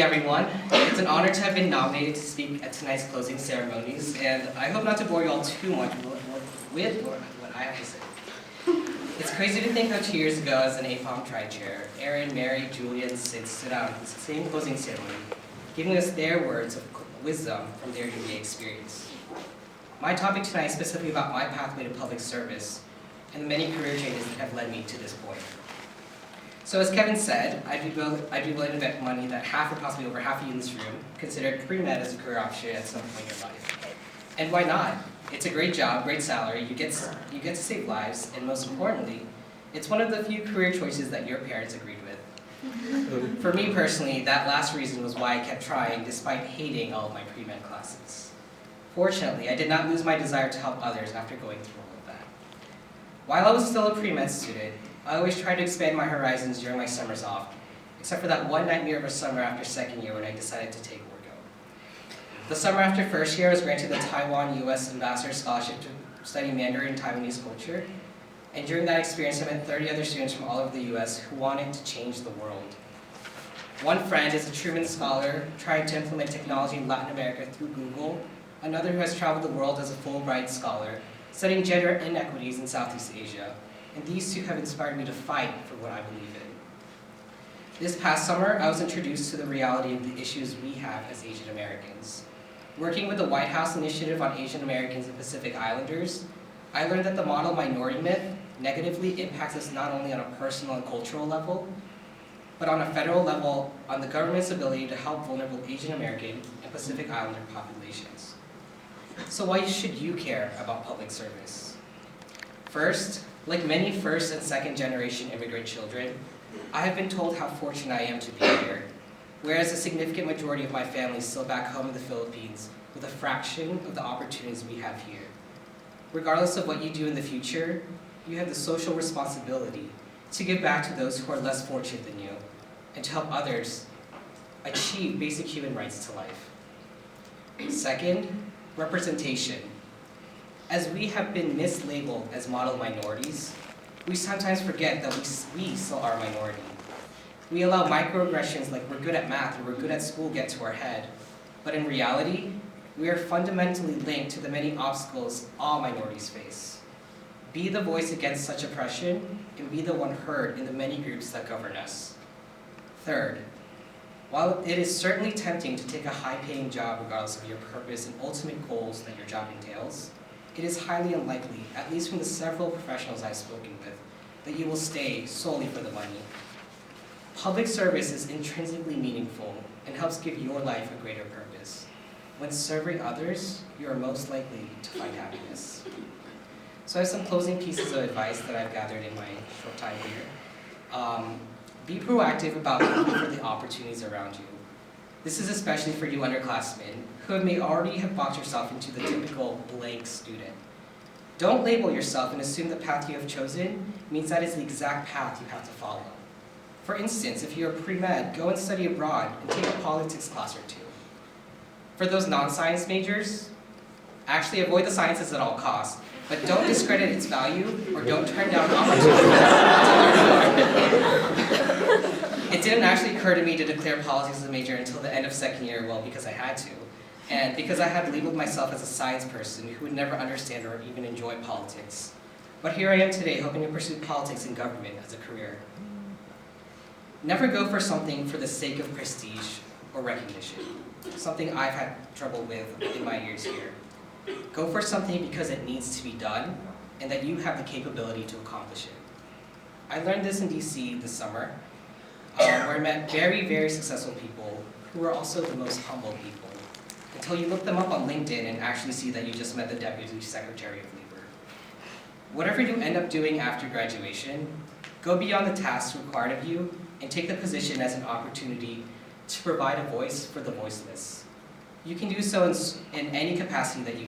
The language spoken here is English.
Everyone, it's an honor to have been nominated to speak at tonight's closing ceremonies, and I hope not to bore you all too much with what I have to say. It's crazy to think how 2 years ago, as an APAHM Tri-Chair, Aaron, Mary, Julia, and Sid stood out at the same closing ceremony, giving us their words of wisdom from their UVA experience. My topic tonight is specifically about my pathway to public service and the many career changes that have led me to this point. So as Kevin said, I'd be willing to bet money that half or possibly over half of you in this room considered pre-med as a career option at some point in your life. And why not? It's a great job, great salary, you get to save lives, and most importantly, it's one of the few career choices that your parents agreed with. For me personally, that last reason was why I kept trying despite hating all of my pre-med classes. Fortunately, I did not lose my desire to help others after going through all of that. While I was still a pre-med student, I always tried to expand my horizons during my summers off, except for that one nightmare of a summer after second year when I decided to take Orgo. The summer after first year, I was granted the Taiwan U.S. Ambassador Scholarship to study Mandarin Taiwanese culture, and during that experience I met 30 other students from all over the U.S. who wanted to change the world. One friend is a Truman Scholar trying to implement technology in Latin America through Google, another who has traveled the world as a Fulbright Scholar, studying gender inequities in Southeast Asia. And these two have inspired me to fight for what I believe in. This past summer, I was introduced to the reality of the issues we have as Asian Americans. Working with the White House Initiative on Asian Americans and Pacific Islanders, I learned that the model minority myth negatively impacts us not only on a personal and cultural level, but on a federal level on the government's ability to help vulnerable Asian American and Pacific Islander populations. So why should you care about public service? First, like many first and second generation immigrant children, I have been told how fortunate I am to be here, whereas a significant majority of my family is still back home in the Philippines with a fraction of the opportunities we have here. Regardless of what you do in the future, you have the social responsibility to give back to those who are less fortunate than you and to help others achieve basic human rights to life. Second, representation. As we have been mislabeled as model minorities, we sometimes forget that we still are a minority. We allow microaggressions like we're good at math or we're good at school get to our head. But in reality, we are fundamentally linked to the many obstacles all minorities face. Be the voice against such oppression and be the one heard in the many groups that govern us. Third, while it is certainly tempting to take a high-paying job regardless of your purpose and ultimate goals that your job entails, it is highly unlikely, at least from the several professionals I've spoken with, that you will stay solely for the money. Public service is intrinsically meaningful and helps give your life a greater purpose. When serving others, you are most likely to find happiness. So I have some closing pieces of advice that I've gathered in my short time here. Be proactive about looking for the opportunities around you. This is especially for you underclassmen who may already have boxed yourself into the typical blank student. Don't label yourself and assume the path you have chosen means that is the exact path you have to follow. For instance, if you're a pre-med, go and study abroad and take a politics class or two. For those non-science majors, actually avoid the sciences at all costs, but don't discredit its value or don't turn down opportunities to learn more. It didn't actually occur to me to declare politics as a major until the end of second year, well, because I had to. And because I had labeled myself as a science person who would never understand or even enjoy politics. But here I am today hoping to pursue politics and government as a career. Never go for something for the sake of prestige or recognition, something I've had trouble with in my years here. Go for something because it needs to be done and that you have the capability to accomplish it. I learned this in DC this summer, where I met very, very successful people who were also the most humble people, until you look them up on LinkedIn and actually see that you just met the Deputy Secretary of Labor. Whatever you end up doing after graduation, go beyond the tasks required of you and take the position as an opportunity to provide a voice for the voiceless. You can do so in any capacity that you